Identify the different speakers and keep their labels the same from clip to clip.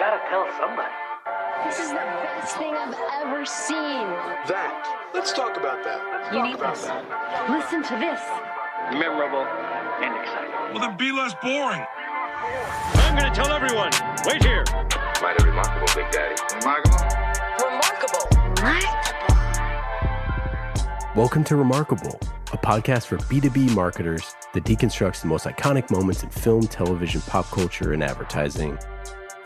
Speaker 1: gotta tell somebody.
Speaker 2: This is the best thing I've ever seen.
Speaker 3: That. Let's talk about that.
Speaker 2: You need this. Listen to this.
Speaker 1: Memorable and exciting.
Speaker 4: Well, then be less boring.
Speaker 5: I'm going to tell everyone. Wait here.
Speaker 6: Mighty remarkable, Big Daddy.
Speaker 3: Remarkable?
Speaker 2: Remarkable.
Speaker 7: Welcome to Remarkable, a podcast for B2B marketers that deconstructs the most iconic moments in film, television, pop culture, and advertising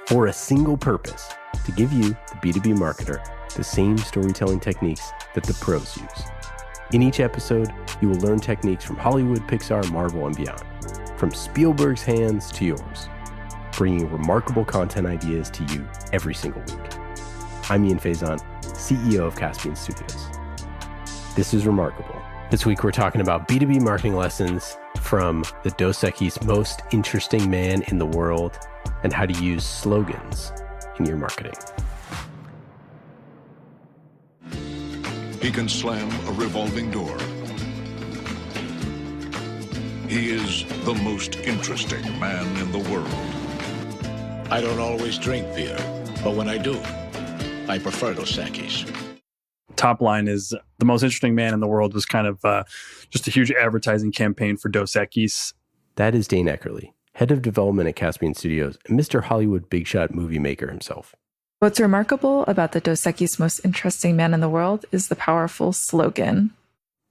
Speaker 7: for a single purpose, to give you, the B2B marketer, the same storytelling techniques that the pros use. In each episode, you will learn techniques from Hollywood, Pixar, Marvel, and beyond, from Spielberg's hands to yours, bringing remarkable content ideas to you every single week. I'm Ian Faison, CEO of Caspian Studios. This is Remarkable. This week we're talking about B2B marketing lessons from the Dos Equis Most Interesting Man in the World and how to use slogans in your marketing.
Speaker 4: He can slam a revolving door. He is the most interesting man in the world.
Speaker 8: I don't always drink beer, but when I do, I prefer Dos Equis.
Speaker 9: Top line is the most interesting man in the world was kind of just a huge advertising campaign for Dos Equis.
Speaker 7: That is Dane Eckerly, head of development at Caspian Studios and Mr. Hollywood big shot movie maker himself.
Speaker 10: What's remarkable about the Dos Equis Most Interesting Man in the World is the powerful slogan.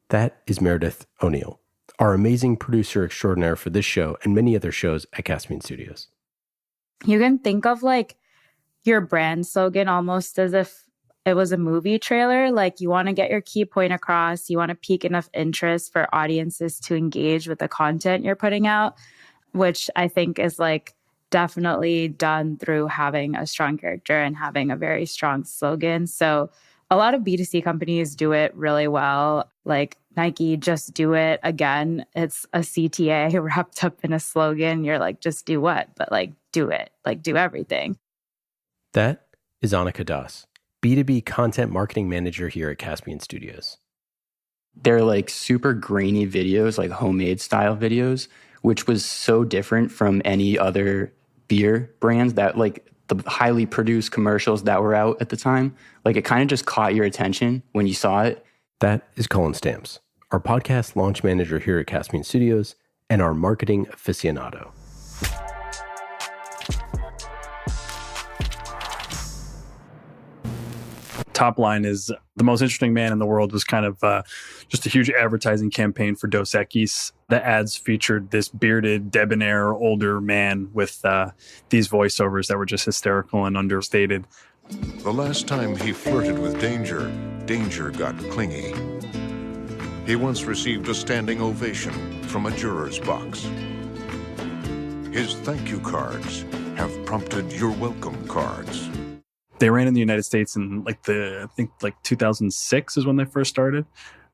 Speaker 7: That is Meredith O'Neill, our amazing producer extraordinaire for this show and many other shows at Caspian Studios.
Speaker 11: You can think of like your brand slogan almost as if it was a movie trailer. Like you want to get your key point across. You want to pique enough interest for audiences to engage with the content you're putting out, which I think is like definitely done through having a strong character and having a very strong slogan. So a lot of B2C companies do it really well. Like Nike, just do it. Again, it's a CTA wrapped up in a slogan. You're like, just do what? But like, do it. Like, do everything.
Speaker 7: That is Annika Das, B2B content marketing manager here at Caspian Studios.
Speaker 12: They're like super grainy videos, like homemade style videos, which was so different from any other beer brands that like the highly produced commercials that were out at the time. Like it kind of just caught your attention when you saw it.
Speaker 7: That is Colin Stamps, our podcast launch manager here at Caspian Studios and our marketing aficionado.
Speaker 9: Top line is the most interesting man in the world was kind of just a huge advertising campaign for Dos Equis. The ads featured this bearded, debonair, older man with these voiceovers that were just hysterical and understated.
Speaker 4: The last time he flirted with danger, danger got clingy. He once received a standing ovation from a juror's box. His thank you cards have prompted your welcome cards.
Speaker 9: They ran in the United States in I think 2006 is when they first started.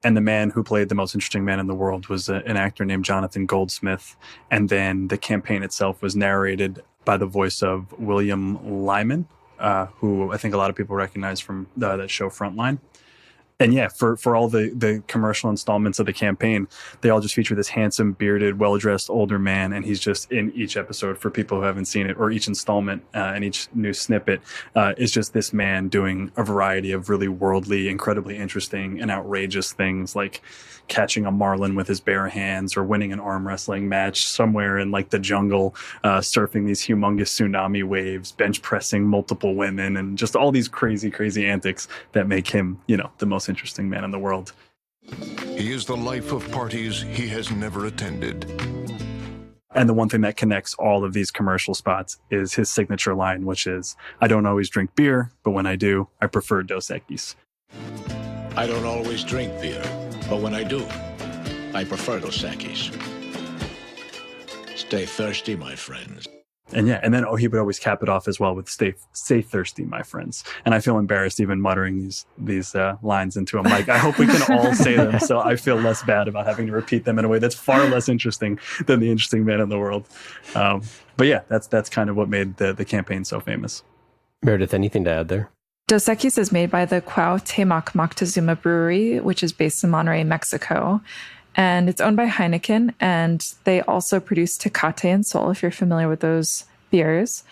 Speaker 9: And the man who played the most interesting man in the world was an actor named Jonathan Goldsmith. And then the campaign itself was narrated by the voice of William Lyman, who I think a lot of people recognize from that show Frontline. And yeah, for all the commercial installments of the campaign, they all just feature this handsome, bearded, well-dressed older man. And he's just in each episode, for people who haven't seen it, or each installment and each new snippet, is just this man doing a variety of really worldly, incredibly interesting and outrageous things, like catching a marlin with his bare hands or winning an arm wrestling match somewhere in like the jungle, surfing these humongous tsunami waves, bench pressing multiple women, and just all these crazy, crazy antics that make him, the most interesting man in the world.
Speaker 4: He is the life of parties he has never attended.
Speaker 9: And the one thing that connects all of these commercial spots is his signature line, which is, I don't always drink beer, but when I do, I prefer Dos Equis.
Speaker 8: I don't always drink beer, but when I do, I prefer Dos Equis. Stay thirsty, my friends.
Speaker 9: And yeah, and then he would always cap it off as well with "Stay thirsty, my friends." And I feel embarrassed even muttering these lines into a mic. I hope we can all say them, so I feel less bad about having to repeat them in a way that's far less interesting than the interesting man in the world. But yeah, that's kind of what made the campaign so famous.
Speaker 7: Meredith, anything to add there?
Speaker 10: Dos Equis is made by the Cuauhtémoc Moctezuma Brewery, which is based in Monterrey, Mexico. And it's owned by Heineken, and they also produce Tecate and Sol, if you're familiar with those beers.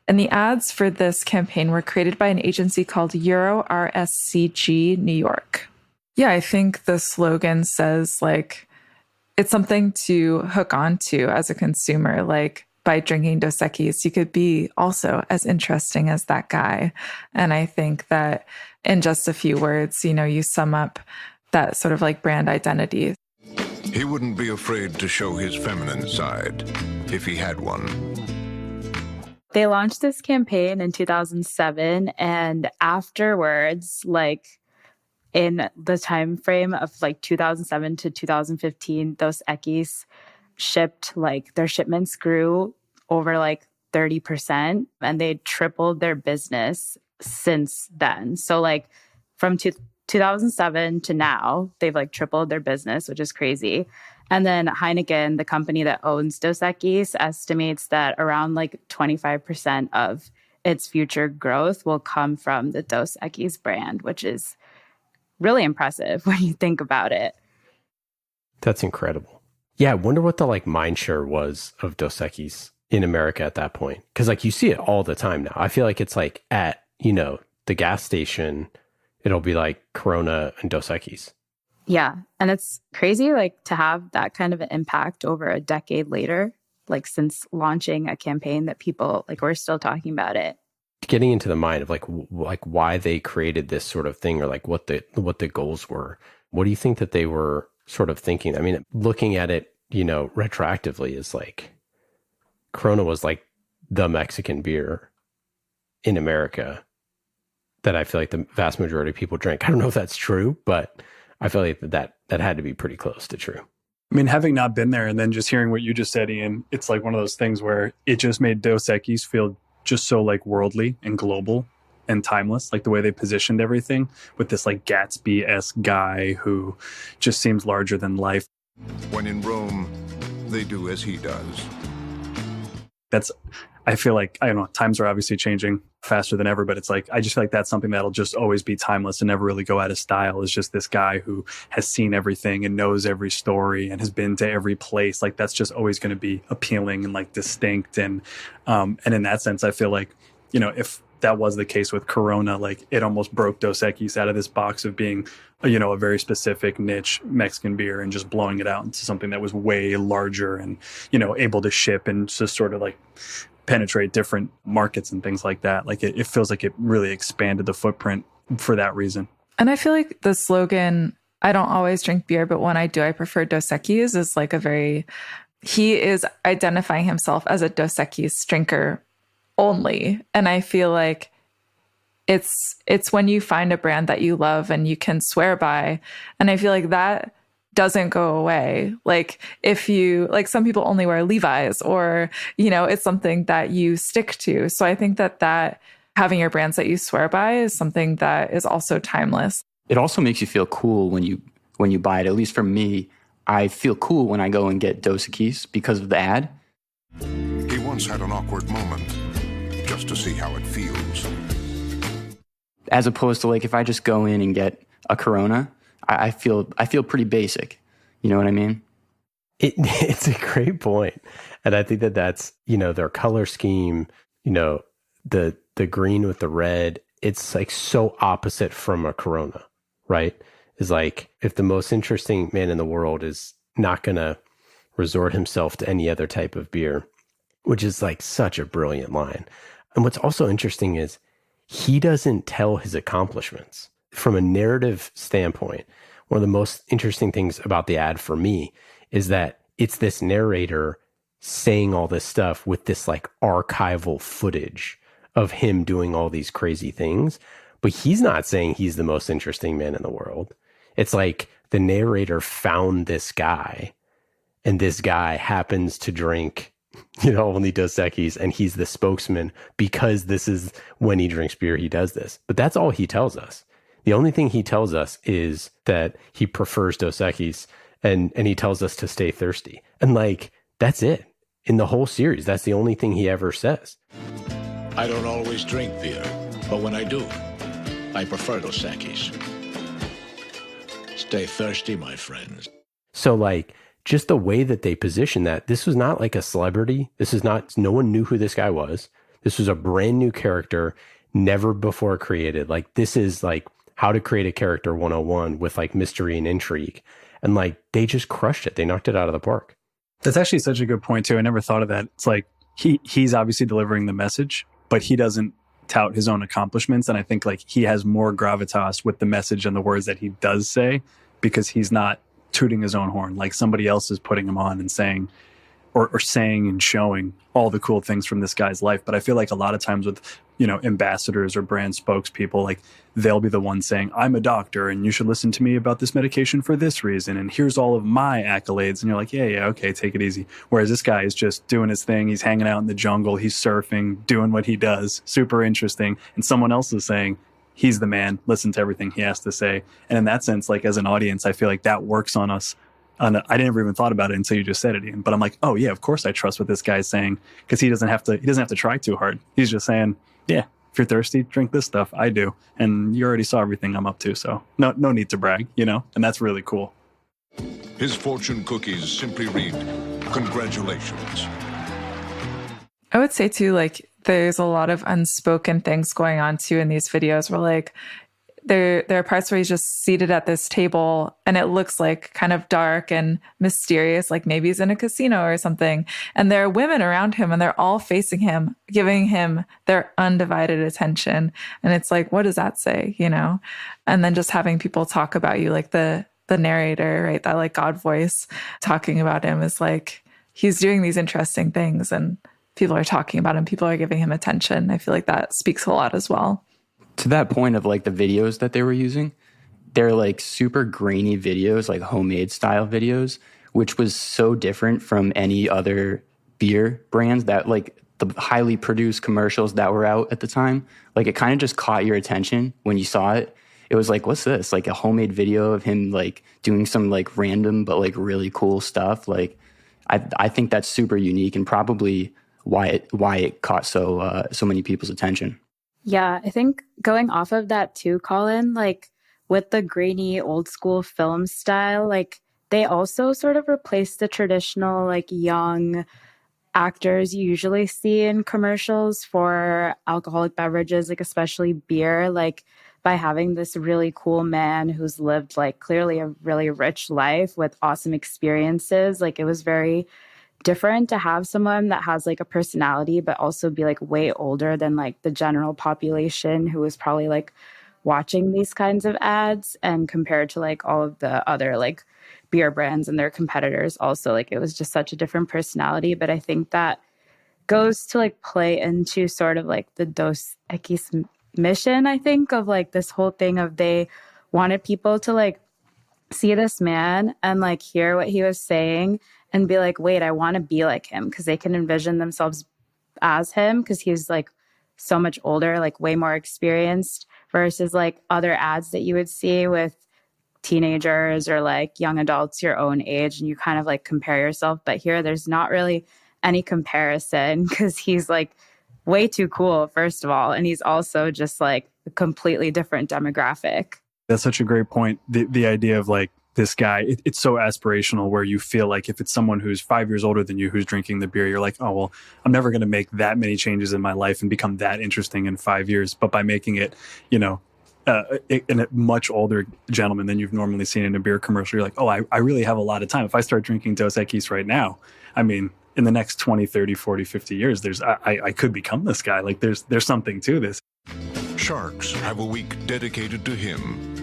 Speaker 10: And the ads for this campaign were created by an agency called Euro RSCG New York. Yeah, I think the slogan says like, it's something to hook onto as a consumer. Like by drinking Dos Equis, you could be also as interesting as that guy. And I think that in just a few words, you sum up that sort of like brand identity.
Speaker 4: He wouldn't be afraid to show his feminine side if he had one.
Speaker 11: They launched this campaign in 2007, and afterwards, like in the time frame of like 2007 to 2015, Dos Equis shipped, like their shipments grew over like 30%, and they tripled their business since then. So like from 2007 to now, they've like tripled their business, which is crazy. And then Heineken, the company that owns Dos Equis, estimates that around like 25% of its future growth will come from the Dos Equis brand, which is really impressive when you think about it.
Speaker 7: That's incredible. Yeah, I wonder what the like mind share was of Dos Equis in America at that point. Because like you see it all the time now. I feel like it's like at, the gas station, it'll be like Corona and Dos Equis.
Speaker 11: Yeah. And it's crazy, like, to have that kind of an impact over a decade later, like since launching a campaign that people like we're still talking about it.
Speaker 7: Getting into the mind of like why they created this sort of thing, or like what the goals were. What do you think that they were sort of thinking? I mean, looking at it, retroactively, is like Corona was like the Mexican beer in America that I feel like the vast majority of people drink. I don't know if that's true, but I feel like that had to be pretty close to true.
Speaker 9: I mean, having not been there and then just hearing what you just said, Ian, it's like one of those things where it just made Dos Equis feel just so like worldly and global and timeless, like the way they positioned everything with this like Gatsby-esque guy who just seems larger than life.
Speaker 4: When in Rome, they do as he does.
Speaker 9: I feel like, I don't know, times are obviously changing faster than ever, but it's like, I just feel like that's something that'll just always be timeless and never really go out of style, is just this guy who has seen everything and knows every story and has been to every place. Like that's just always going to be appealing and like distinct. And in that sense, I feel like, if that was the case with Corona, like it almost broke Dos Equis out of this box of being, a very specific niche Mexican beer and just blowing it out into something that was way larger and, able to ship and just sort of like penetrate different markets and things like that. Like it feels like it really expanded the footprint for that reason.
Speaker 10: And I feel like the slogan, I don't always drink beer, but when I do, I prefer Dos Equis, is like he is identifying himself as a Dos Equis drinker only. And I feel like it's when you find a brand that you love and you can swear by. And I feel like that doesn't go away. Like if you, like some people only wear Levi's, or, it's something that you stick to. So I think that having your brands that you swear by is something that is also timeless.
Speaker 12: It also makes you feel cool when you buy it. At least for me, I feel cool when I go and get Dos Equis because of the ad.
Speaker 4: He once had an awkward moment just to see how it feels.
Speaker 12: As opposed to like if I just go in and get a Corona, I feel pretty basic. You know what I mean?
Speaker 7: It's a great point. And I think that's, their color scheme, the green with the red, it's like so opposite from a Corona, right? Is like, if the most interesting man in the world is not going to resort himself to any other type of beer, which is like such a brilliant line. And what's also interesting is he doesn't tell his accomplishments. From a narrative standpoint, one of the most interesting things about the ad for me is that it's this narrator saying all this stuff with this like archival footage of him doing all these crazy things. But he's not saying he's the most interesting man in the world. It's like the narrator found this guy, and this guy happens to drink, only Dos Equis, and he's the spokesman because this is when he drinks beer, he does this. But that's all he tells us. The only thing he tells us is that he prefers Dos Equis, and he tells us to stay thirsty. And like, that's it. In the whole series, that's the only thing he ever says.
Speaker 8: I don't always drink beer, but when I do, I prefer Dos Equis. Stay thirsty, my friends.
Speaker 7: So like, just the way that they position that, this was not like a celebrity. This is not, no one knew who this guy was. This was a brand new character, never before created. Like, this is like how to create a character 101 with like mystery and intrigue. And like, they just crushed it. They knocked it out of the park.
Speaker 9: That's actually such a good point too. I never thought of that. It's like he's obviously delivering the message, but he doesn't tout his own accomplishments. And I think like he has more gravitas with the message and the words that he does say, because he's not tooting his own horn. Like somebody else is putting him on and saying, or saying and showing all the cool things from this guy's life. But I feel like a lot of times with, ambassadors or brand spokespeople, like they'll be the ones saying, I'm a doctor and you should listen to me about this medication for this reason. And here's all of my accolades. And you're like, yeah, okay, take it easy. Whereas this guy is just doing his thing. He's hanging out in the jungle. He's surfing, doing what he does. Super interesting. And someone else is saying, he's the man. Listen to everything he has to say. And in that sense, like as an audience, I feel like that works on us. I never even thought about it until you just said it, Ian. But I'm like, oh yeah, of course I trust what this guy's saying, because he doesn't have to try too hard. He's just saying, yeah, if you're thirsty, drink this stuff. I do, and you already saw everything I'm up to, so no need to brag, and that's really cool.
Speaker 4: His fortune cookies simply read, congratulations.
Speaker 10: I would say too, like there's a lot of unspoken things going on too in these videos where like there are parts where he's just seated at this table and it looks like kind of dark and mysterious, like maybe he's in a casino or something. And there are women around him and they're all facing him, giving him their undivided attention. And it's like, what does that say, And then just having people talk about you, like the narrator, right? That like God voice talking about him is like, he's doing these interesting things and people are talking about him. People are giving him attention. I feel like that speaks a lot as well.
Speaker 12: To that point of like the videos that they were using, they're like super grainy videos, like homemade style videos, which was so different from any other beer brands that like the highly produced commercials that were out at the time. Like it kind of just caught your attention when you saw it. It was like, what's this? Like a homemade video of him like doing some like random but like really cool stuff. Like I think that's super unique and probably why it caught so many people's attention.
Speaker 11: Yeah, I think going off of that too, Colin, like with the grainy old school film style, like they also sort of replaced the traditional like young actors you usually see in commercials for alcoholic beverages, like especially beer, like by having this really cool man who's lived like clearly a really rich life with awesome experiences. Like it was very different to have someone that has like a personality, but also be like way older than like the general population who is probably like watching these kinds of ads, and compared to like all of the other like beer brands and their competitors also, like it was just such a different personality. But I think that goes to like play into sort of like the Dos Equis mission, I think, of like this whole thing of they wanted people to like see this man and like hear what he was saying and be like, wait, I want to be like him, because they can envision themselves as him because he's like so much older, like way more experienced, versus like other ads that you would see with teenagers or like young adults your own age, and you kind of like compare yourself. But here there's not really any comparison because he's like way too cool, first of all, and he's also just like a completely different demographic.
Speaker 9: That's such a great point. The idea of like this guy, it's so aspirational where you feel like if it's someone who's 5 years older than you who's drinking the beer, you're like, oh, well, I'm never going to make that many changes in my life and become that interesting in 5 years. But by making it, in a much older gentleman than you've normally seen in a beer commercial, you're like, oh, I really have a lot of time. If I start drinking Dos Equis right now, I mean, in the next 20, 30, 40, 50 years, I could become this guy. Like there's something to this.
Speaker 4: Sharks have a week dedicated to him.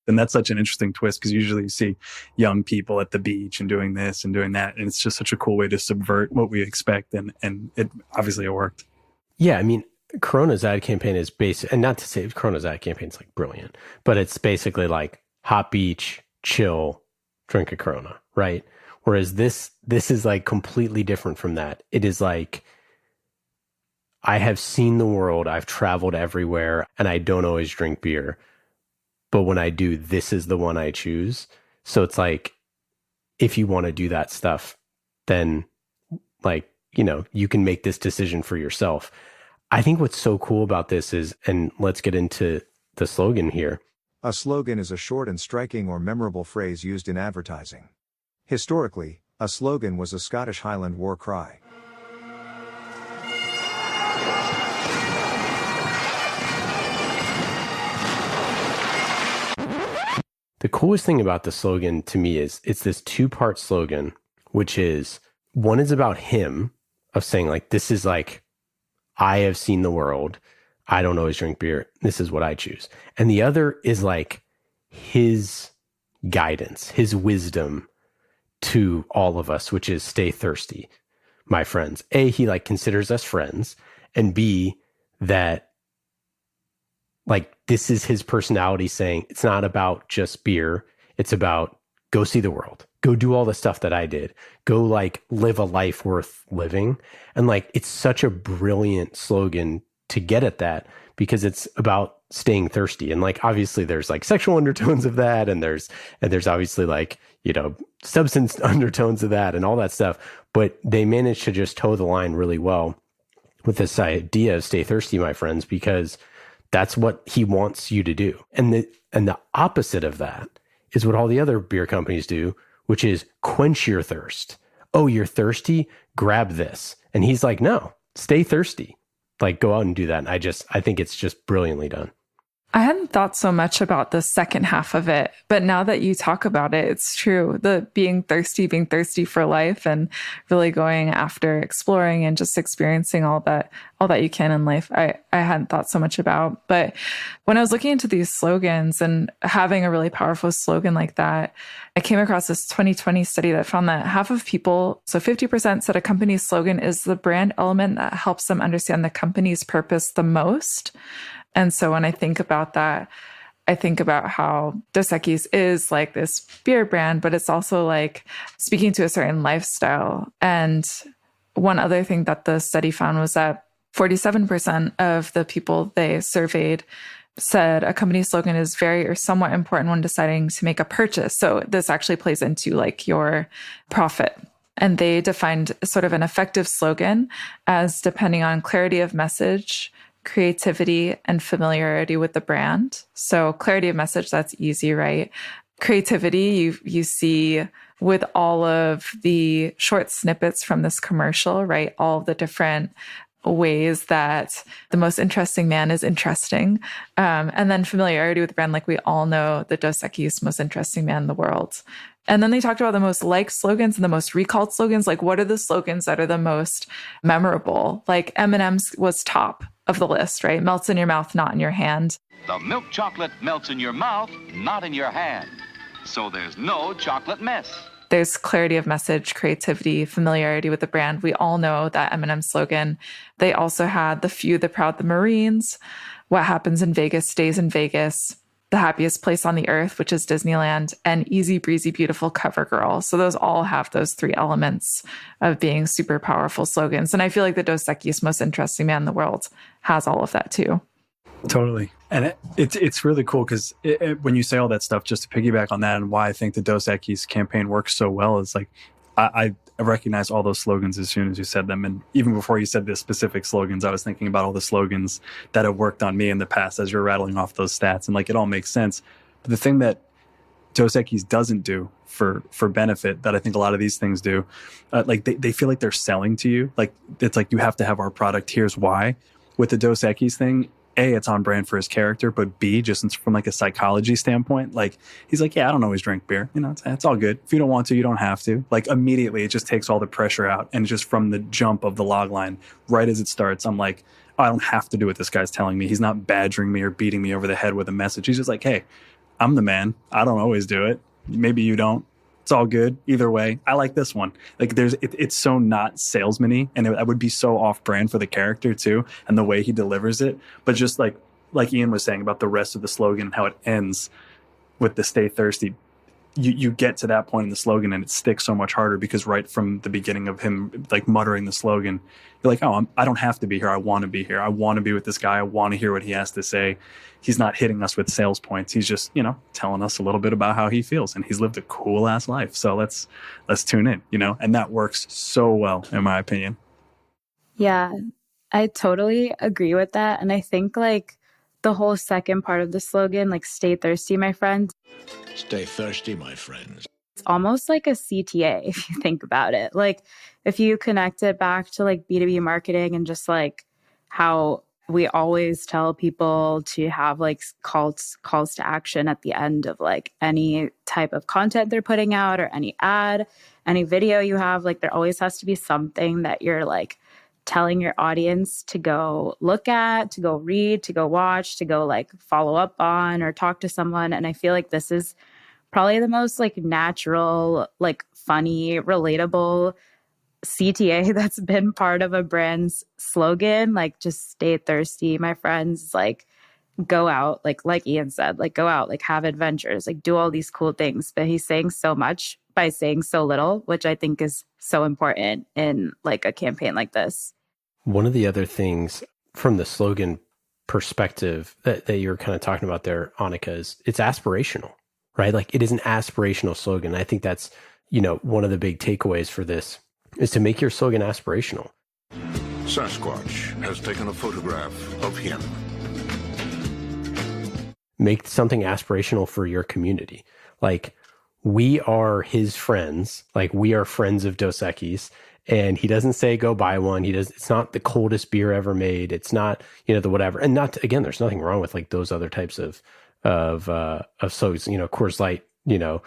Speaker 9: And that's such an interesting twist because usually you see young people at the beach and doing this and doing that. And it's just such a cool way to subvert what we expect. And it obviously it worked.
Speaker 7: Yeah, I mean, Corona's ad campaign is basic, and not to say Corona's ad campaign is like brilliant, but it's basically like hot beach, chill, drink a Corona, right? Whereas this is like completely different from that. It is like, I have seen the world, I've traveled everywhere, and I don't always drink beer. But when I do, this is the one I choose. So it's like, if you want to do that stuff, then like, you can make this decision for yourself. I think what's so cool about this is, and let's get into the slogan here.
Speaker 13: A slogan is a short and striking or memorable phrase used in advertising. Historically, a slogan was a Scottish Highland war cry.
Speaker 7: The coolest thing about the slogan to me is it's this 2-part slogan, which is one is about him, of saying like, this is like, I have seen the world. I don't always drink beer. This is what I choose. And the other is like his guidance, his wisdom to all of us, which is stay thirsty, my friends. A, he like considers us friends, and B, that like this is his personality saying it's not about just beer. It's about go see the world, go do all the stuff that I did, go like live a life worth living. And like, it's such a brilliant slogan to get at that, because it's about staying thirsty. And like, obviously there's like sexual undertones of that. And there's obviously like, you know, substance undertones of that and all that stuff. But they managed to just toe the line really well with this idea of stay thirsty, my friends, because that's what he wants you to do. And the opposite of that is what all the other beer companies do, which is quench your thirst. Oh, you're thirsty? Grab this. And he's like, no, stay thirsty. Like, go out and do that. And I think it's just brilliantly done.
Speaker 10: I hadn't thought so much about the second half of it, but now that you talk about it, it's true. The being thirsty for life, and really going after exploring and just experiencing all that you can in life. I hadn't thought so much about. But when I was looking into these slogans and having a really powerful slogan like that, I came across this 2020 study that found that half of people, so 50%, said a company's slogan is the brand element that helps them understand the company's purpose the most. And so when I think about that, I think about how Dos Equis is like this beer brand, but it's also like speaking to a certain lifestyle. And one other thing that the study found was that 47% of the people they surveyed said a company slogan is very or somewhat important when deciding to make a purchase. So this actually plays into like your profit. And they defined sort of an effective slogan as depending on clarity of message, creativity, and familiarity with the brand. So clarity of message, that's easy, right? Creativity, you see with all of the short snippets from this commercial, right? All of the different ways that the most interesting man is interesting. And then familiarity with the brand, like we all know the Dos Equis most interesting man in the world. And then they talked about the most liked slogans and the most recalled slogans. Like, what are the slogans that are the most memorable? Like M&M's was top of the list, right? Melts in your mouth, not in your hand.
Speaker 14: The milk chocolate melts in your mouth, not in your hand. So there's no chocolate mess.
Speaker 10: There's clarity of message, creativity, familiarity with the brand. We all know that M&M slogan. They also had the few, the proud, the Marines. What happens in Vegas stays in Vegas. The happiest place on the earth, which is Disneyland, and easy breezy, beautiful cover girl. So those all have those three elements of being super powerful slogans. And I feel like the Dos Equis most interesting man in the world has all of that too.
Speaker 9: Totally. And it's really cool because when you say all that stuff, just to piggyback on that and why I think the Dos Equis campaign works so well is like, I recognize all those slogans as soon as you said them. And even before you said the specific slogans, I was thinking about all the slogans that have worked on me in the past as you're rattling off those stats. And like, it all makes sense. But the thing that Dos Equis doesn't do for benefit that I think a lot of these things do, like they feel like they're selling to you. Like, it's like, you have to have our product. Here's why. With the Dos Equis thing, A, it's on brand for his character, but B, just from like a psychology standpoint, like he's like, yeah, I don't always drink beer. You know, it's all good. If you don't want to, you don't have to. Like immediately, it just takes all the pressure out. And just from the jump of the log line, right as it starts, I'm like, oh, I don't have to do what this guy's telling me. He's not badgering me or beating me over the head with a message. He's just like, hey, I'm the man. I don't always do it. Maybe you don't. It's all good. Either way, I like this one. Like it's so not salesman-y, and it would be so off brand for the character too, and the way he delivers it. But just like Ian was saying about the rest of the slogan, how it ends with the stay thirsty. You get to that point in the slogan and it sticks so much harder because right from the beginning of him like muttering the slogan, you're like, oh, I don't have to be here. I want to be here. I want to be with this guy. I want to hear what he has to say. He's not hitting us with sales points. He's just, telling us a little bit about how he feels, and he's lived a cool ass life. So let's tune in, and that works so well in my opinion.
Speaker 11: Yeah, I totally agree with that. And I think like the whole second part of the slogan, like stay thirsty, my friends.
Speaker 8: Stay thirsty, my friends.
Speaker 11: It's almost like a CTA if you think about it. Like if you connect it back to like B2B marketing and just like how we always tell people to have like calls to action at the end of like any type of content they're putting out or any ad, any video you have. Like there always has to be something that you're like telling your audience to go look at, to go read, to go watch, to go like follow up on or talk to someone. And I feel like this is probably the most like natural, like funny, relatable CTA that's been part of a brand's slogan. Like just stay thirsty, my friends. Like go out, like Ian said, like go out, like have adventures, like do all these cool things. But he's saying so much by saying so little, which I think is so important in like a campaign like this.
Speaker 7: One of the other things from the slogan perspective that you were kind of talking about there, Annika, is it's aspirational, right? Like it is an aspirational slogan. I think that's, you know, one of the big takeaways for this is to make your slogan aspirational.
Speaker 4: Sasquatch has taken a photograph of him.
Speaker 7: Make something aspirational for your community. Like, we are his friends. Like, we are friends of Dos Equis. And he doesn't say go buy one. It's not the coldest beer ever made. It's not, you know, the whatever. And not, again, there's nothing wrong with like those other types of slogans, you know, Coors Light, you know,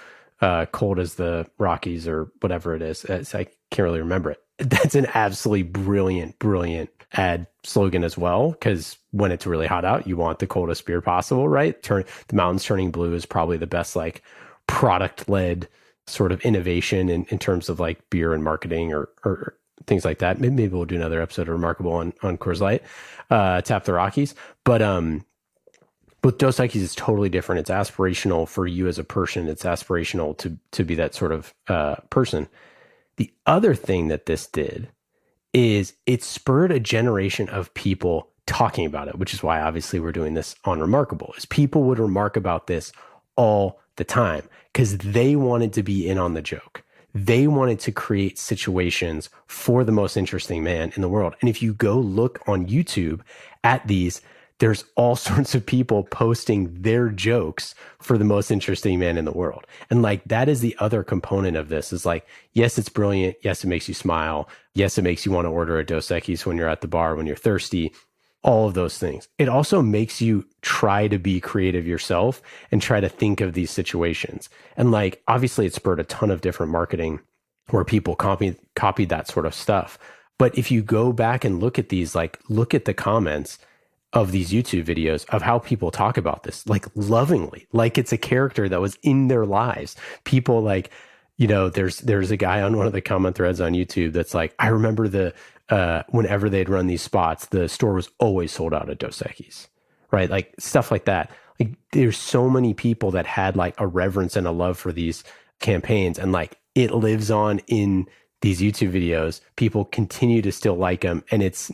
Speaker 7: cold as the Rockies or whatever it is. I can't really remember it. That's an absolutely brilliant ad slogan as well. Because when it's really hot out, you want the coldest beer possible, right? The mountains turning blue is probably the best like product-led sort of innovation in terms of like beer and marketing or things like that. Maybe we'll do another episode of Remarkable on Coors Light, Tap the Rockies. But Dos Equis is totally different. It's aspirational for you as a person. It's aspirational to be that sort of person. The other thing that this did is it spurred a generation of people talking about it, which is why obviously we're doing this on Remarkable, is people would remark about this all the time because they wanted to be in on the joke. They wanted to create situations for the most interesting man in the world. And if you go look on YouTube at these, there's all sorts of people posting their jokes for the most interesting man in the world. And like, that is the other component of this is like, yes, it's brilliant. Yes, it makes you smile. Yes, it makes you want to order a Dos Equis when you're at the bar, when you're thirsty, all of those things. It also makes you try to be creative yourself and try to think of these situations. And like, obviously it spurred a ton of different marketing where people copied that sort of stuff. But if you go back and look at these, like look at the comments of these YouTube videos of how people talk about this, like lovingly, like it's a character that was in their lives. People like, you know, there's a guy on one of the comment threads on YouTube that's like, I remember whenever they'd run these spots, the store was always sold out of Dos Equis, right? Like stuff like that. Like there's so many people that had like a reverence and a love for these campaigns, and like it lives on in these YouTube videos. People continue to still like them, and it's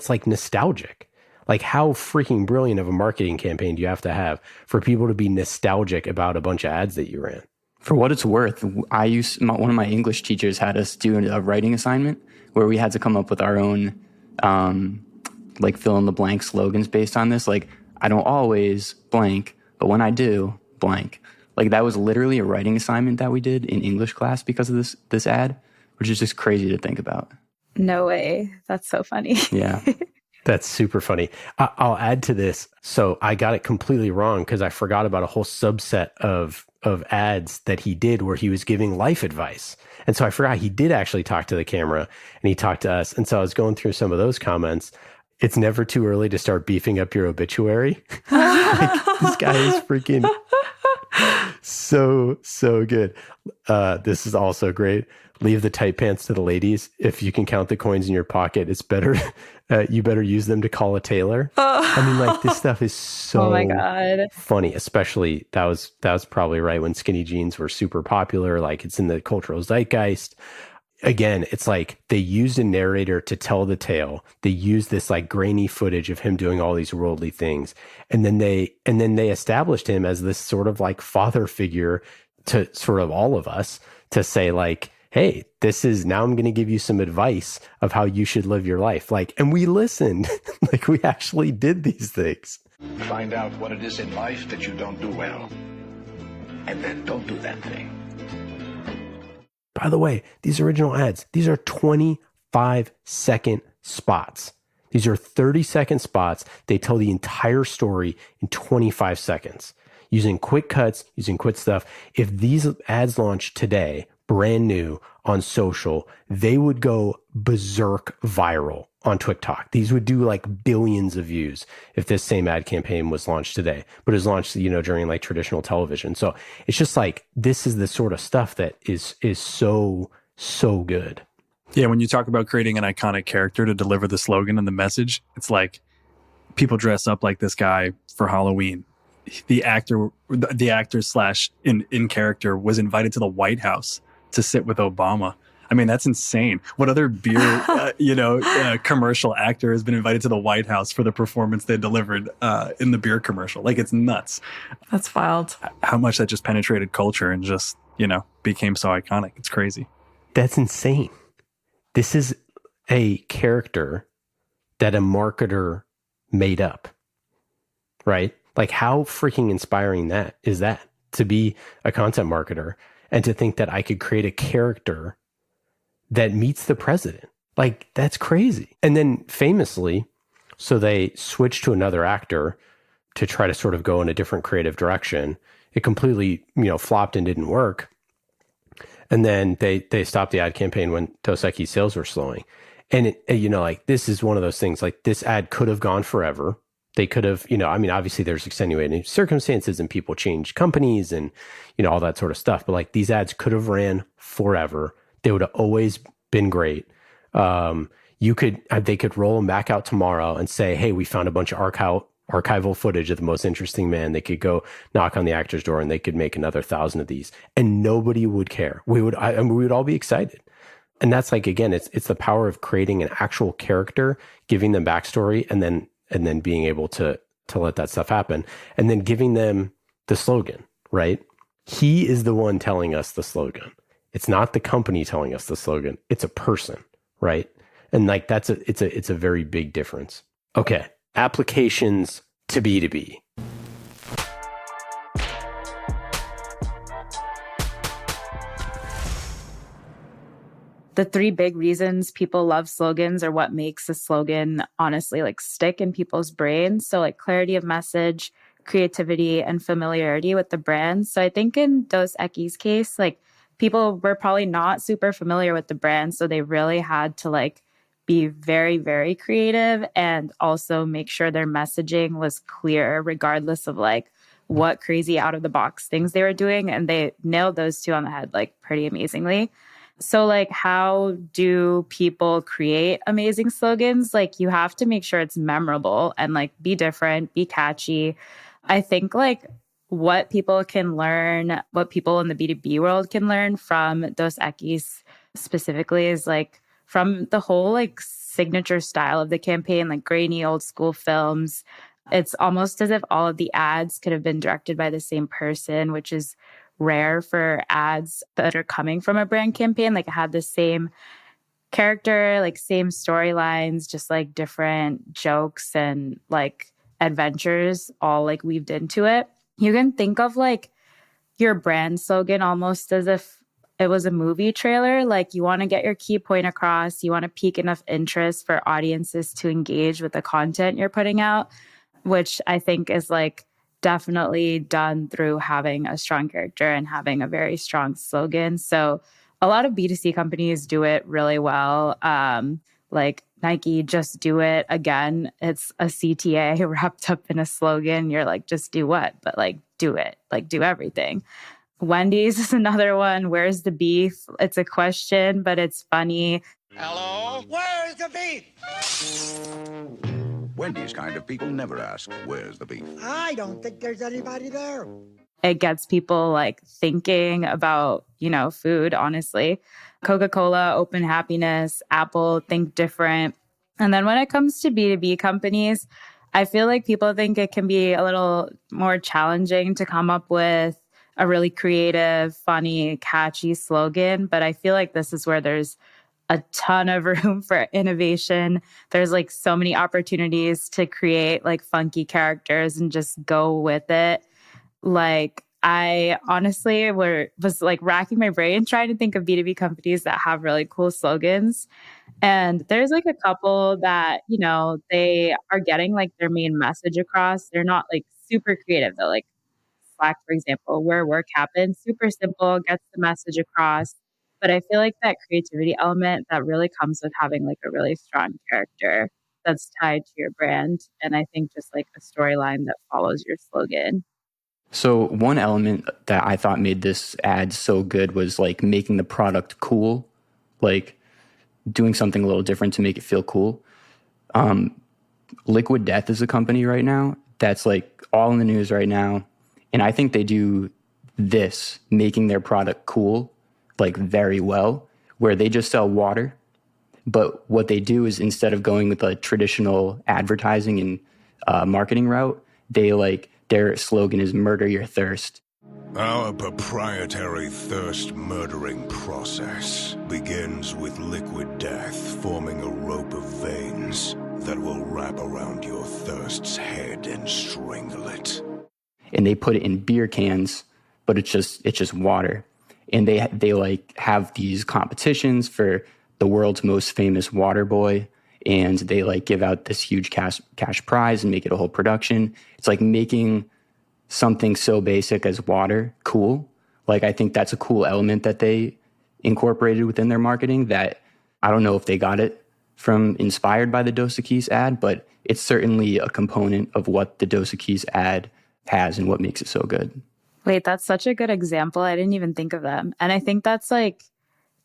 Speaker 7: like nostalgic. Like how freaking brilliant of a marketing campaign do you have to have for people to be nostalgic about a bunch of ads that you ran?
Speaker 12: For what it's worth, one of my English teachers had us do a writing assignment where we had to come up with our own, like fill in the blank slogans based on this. Like, I don't always blank, but when I do blank. Like that was literally a writing assignment that we did in English class because of this ad, which is just crazy to think about.
Speaker 11: No way. That's so funny.
Speaker 12: Yeah.
Speaker 7: That's super funny. I'll add to this. So I got it completely wrong because I forgot about a whole subset of ads that he did where he was giving life advice. And so I forgot he did actually talk to the camera and he talked to us. And so I was going through some of those comments. It's never too early to start beefing up your obituary. Like, this guy is freaking so good. This is also great. Leave the tight pants to the ladies. If you can count the coins in your pocket, it's better. You better use them to call a tailor. I mean, like this stuff is so
Speaker 11: oh my God.
Speaker 7: funny. Especially that was probably right when skinny jeans were super popular. Like it's in the cultural zeitgeist. Again, it's like they used a narrator to tell the tale. They used this like grainy footage of him doing all these worldly things, and then they established him as this sort of like father figure to sort of all of us to say like, hey, now I'm going to give you some advice of how you should live your life. Like, and we listened, like we actually did these things.
Speaker 8: Find out what it is in life that you don't do well, and then don't do that thing.
Speaker 7: By the way, these original ads, these are 25-second spots. These are 30-second spots. They tell the entire story in 25 seconds using quick cuts, using quick stuff. If these ads launched today, brand new on social, they would go berserk viral on TikTok. These would do like billions of views if this same ad campaign was launched today, but it was launched, during like traditional television. So it's just like, this is the sort of stuff that is so good.
Speaker 9: Yeah, when you talk about creating an iconic character to deliver the slogan and the message, it's like people dress up like this guy for Halloween. The actor slash in character was invited to the White House to sit with Obama. I mean, that's insane. What other beer, commercial actor has been invited to the White House for the performance they delivered in the beer commercial? Like, it's nuts.
Speaker 10: That's wild.
Speaker 9: How much that just penetrated culture and just, became so iconic. It's crazy.
Speaker 7: That's insane. This is a character that a marketer made up, right? Like, how freaking inspiring that is that to be a content marketer and to think that I could create a character that meets the president. Like, that's crazy. And then famously, so they switched to another actor to try to sort of go in a different creative direction. It completely, flopped and didn't work. And then they stopped the ad campaign when Dos Equis sales were slowing. And, this is one of those things, like, this ad could have gone forever. They could have, obviously there's extenuating circumstances and people change companies and, all that sort of stuff. But like, these ads could have ran forever. They would have always been great. They could roll them back out tomorrow and say, hey, we found a bunch of archival footage of the most interesting man. They could go knock on the actor's door and they could make another 1,000 of these and nobody would care. We would all be excited. And that's like, again, it's the power of creating an actual character, giving them backstory, and then being able to let that stuff happen, and then giving them the slogan, right? He is the one telling us the slogan. It's not the company telling us the slogan. It's a person, right? And like, it's a very big difference. Okay. Applications to B2B.
Speaker 11: The three big reasons people love slogans are what makes a slogan honestly like stick in people's brains. So like clarity of message, creativity, and familiarity with the brand. So I think in Dos Equis' case, like, people were probably not super familiar with the brand. So they really had to like be very, very creative and also make sure their messaging was clear, regardless of like what crazy out of the box things they were doing. And they nailed those two on the head, like, pretty amazingly. So like, how do people create amazing slogans? Like, you have to make sure it's memorable and like be different, be catchy. I think like what people can learn, what people in the B2B world can learn from Dos Equis specifically is like from the whole like signature style of the campaign, like grainy old school films. It's almost as if all of the ads could have been directed by the same person, which is rare for ads that are coming from a brand campaign. Like, it had the same character, like same storylines, just like different jokes and like adventures all like weaved into it. You can think of like your brand slogan almost as if it was a movie trailer. Like, you want to get your key point across. You want to pique enough interest for audiences to engage with the content you're putting out, which I think is like definitely done through having a strong character and having a very strong slogan. So a lot of B2C companies do it really well. Like Nike, just do it. Again, it's a CTA wrapped up in a slogan. You're like, just do what? But like, do it. Like, do everything. Wendy's is another one. Where's the beef? It's a question, but it's funny.
Speaker 3: Hello? Where's the beef?
Speaker 15: Wendy's kind of people never ask, where's the beef?
Speaker 3: I don't think there's anybody there.
Speaker 11: It gets people like thinking about, food, honestly. Coca-Cola, open happiness. Apple, think different. And then when it comes to B2B companies, I feel like people think it can be a little more challenging to come up with a really creative, funny, catchy slogan. But I feel like this is where there's a ton of room for innovation. There's like so many opportunities to create like funky characters and just go with it. Like, I honestly was like racking my brain trying to think of B2B companies that have really cool slogans. And there's like a couple that, you know, they are getting like their main message across. They're not like super creative though. Like Slack, for example, where work happens, super simple, gets the message across. But I feel like that creativity element that really comes with having like a really strong character that's tied to your brand. And I think just like a storyline that follows your slogan.
Speaker 12: So one element that I thought made this ad so good was like making the product cool, like doing something a little different to make it feel cool. Liquid Death is a company right now that's like all in the news right now. And I think they do this, making their product cool, like very well, where they just sell water. But what they do is instead of going with a traditional advertising and marketing route, they like their slogan is "Murder Your Thirst."
Speaker 4: Our proprietary thirst murdering process begins with liquid death forming a rope of veins that will wrap around your thirst's head and strangle it.
Speaker 12: And they put it in beer cans, but it's just water. And they like have these competitions for the world's most famous water boy, and they like give out this huge cash prize and make it a whole production. It's like making something so basic as water cool. Like I think that's a cool element that they incorporated within their marketing that I don't know if they got it from inspired by the Dos Equis ad, but it's certainly a component of what the Dos Equis ad has and what makes it so good.
Speaker 11: Wait, that's such a good example. I didn't even think of them. And I think that's like,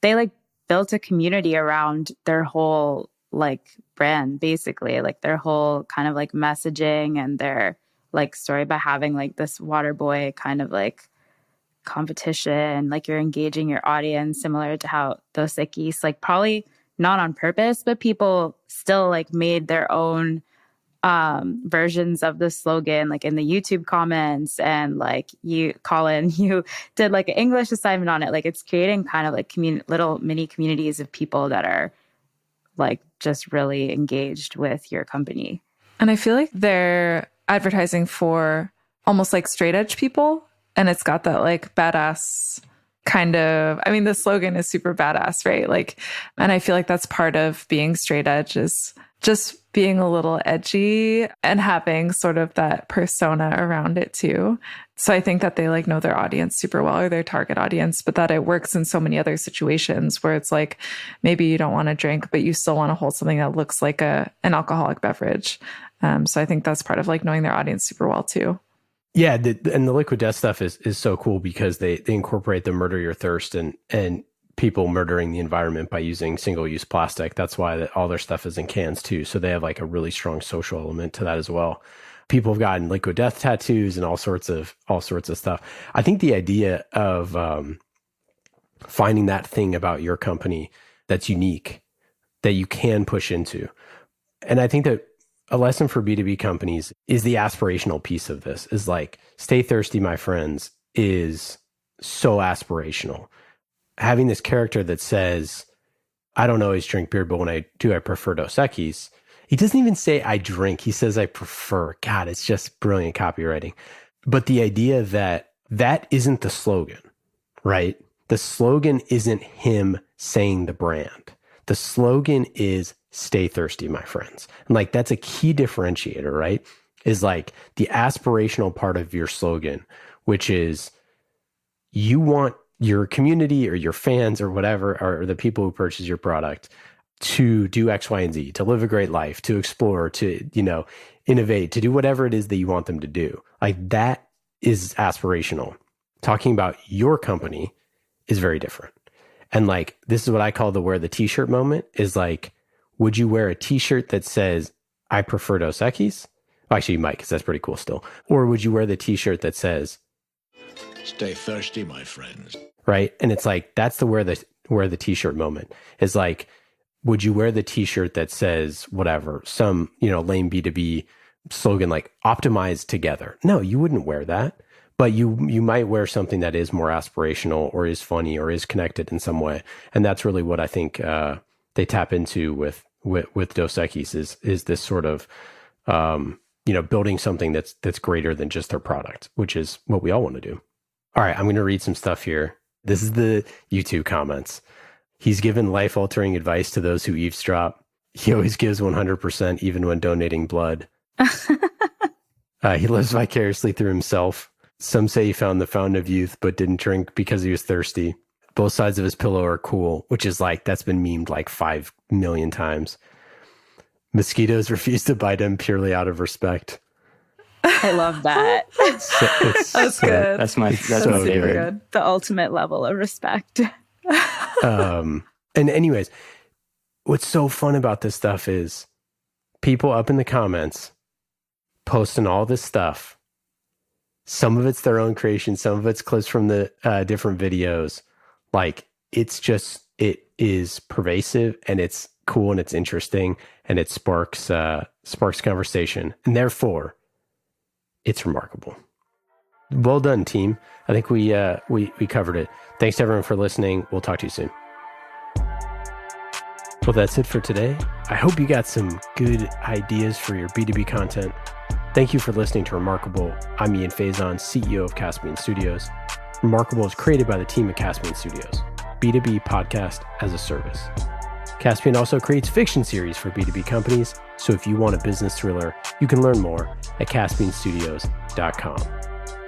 Speaker 11: they like built a community around their whole like brand, basically, like their whole kind of like messaging and their like story by having like this water boy kind of like competition, like you're engaging your audience similar to how Dos Equis, like probably not on purpose, but people still like made their own versions of the slogan, like in the YouTube comments, and like you, Colin, you did like an English assignment on it. Like it's creating kind of like little mini communities of people that are like just really engaged with your company.
Speaker 10: And I feel like they're advertising for almost like straight edge people. And it's got that like badass kind of, I mean, the slogan is super badass, right? Like, and I feel like that's part of being straight edge is just being a little edgy and having sort of that persona around it too. So I think that they like know their audience super well, or their target audience, but that it works in so many other situations where it's like, maybe you don't want to drink, but you still want to hold something that looks like an alcoholic beverage. So I think that's part of like knowing their audience super well too.
Speaker 7: Yeah, and the liquid death stuff is so cool because they incorporate the murder your thirst and people murdering the environment by using single-use plastic. That's why all their stuff is in cans too. So they have like a really strong social element to that as well. People have gotten liquid death tattoos and all sorts of stuff. I think the idea of finding that thing about your company that's unique that you can push into, and I think that a lesson for B2B companies is the aspirational piece of this is like, stay thirsty, my friends, is so aspirational. Having this character that says, I don't always drink beer, but when I do, I prefer Dos Equis. He doesn't even say I drink. He says I prefer. God, it's just brilliant copywriting. But the idea that isn't the slogan, right? The slogan isn't him saying the brand. The slogan is stay thirsty, my friends. And like, that's a key differentiator, right? Is like the aspirational part of your slogan, which is you want your community or your fans or whatever, or the people who purchase your product to do X, Y, and Z, to live a great life, to explore, to, innovate, to do whatever it is that you want them to do. Like that is aspirational. Talking about your company is very different. And like, this is what I call the wear the t-shirt moment is like, would you wear a t-shirt that says, I prefer Dos Equis? Well, actually, you might, because that's pretty cool still. Or would you wear the t-shirt that says,
Speaker 8: stay thirsty, my friends?
Speaker 7: Right? And it's like, that's the wear the t-shirt moment. Is like, would you wear the t-shirt that says whatever, some, lame B2B slogan like optimize together? No, you wouldn't wear that. But you might wear something that is more aspirational or is funny or is connected in some way. And that's really what I think they tap into with Dos Equis is this sort of, building something that's greater than just their product, which is what we all want to do. All right, I'm going to read some stuff here. This is the YouTube comments. He's given life-altering advice to those who eavesdrop. He always gives 100%, even when donating blood. He lives vicariously through himself. Some say he found the fountain of youth, but didn't drink because he was thirsty. Both sides of his pillow are cool, which is like, that's been memed like 5 million times. Mosquitoes refuse to bite him purely out of respect.
Speaker 11: I love that.
Speaker 10: That's good.
Speaker 12: That's so favorite.
Speaker 10: Good.
Speaker 11: The ultimate level of respect.
Speaker 7: And anyways, what's so fun about this stuff is people up in the comments posting all this stuff. Some of it's their own creation. Some of it's clips from the different videos. Like, it's just, it is pervasive and it's cool and it's interesting and it sparks conversation. And therefore, it's remarkable. Well done, team. I think we covered it. Thanks to everyone for listening. We'll talk to you soon. Well, that's it for today. I hope you got some good ideas for your B2B content. Thank you for listening to Remarkable. I'm Ian Faison, CEO of Caspian Studios. Remarkable is created by the team at Caspian Studios, B2B podcast as a service. Caspian also creates fiction series for B2B companies, so if you want a business thriller, you can learn more at caspianstudios.com.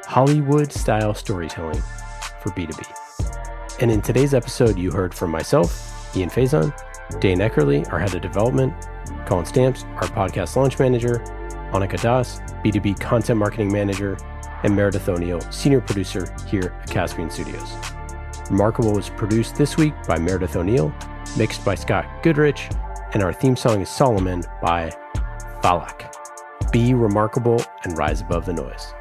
Speaker 7: Hollywood-style storytelling for B2B. And in today's episode, you heard from myself, Ian Faison, Dane Eckerly, our head of development, Colin Stamps, our podcast launch manager, Annika Das, B2B content marketing manager, and Meredith O'Neill, senior producer here at Caspian Studios. Remarkable was produced this week by Meredith O'Neill, mixed by Scott Goodrich, and our theme song is Solomon by Falak. Be remarkable and rise above the noise.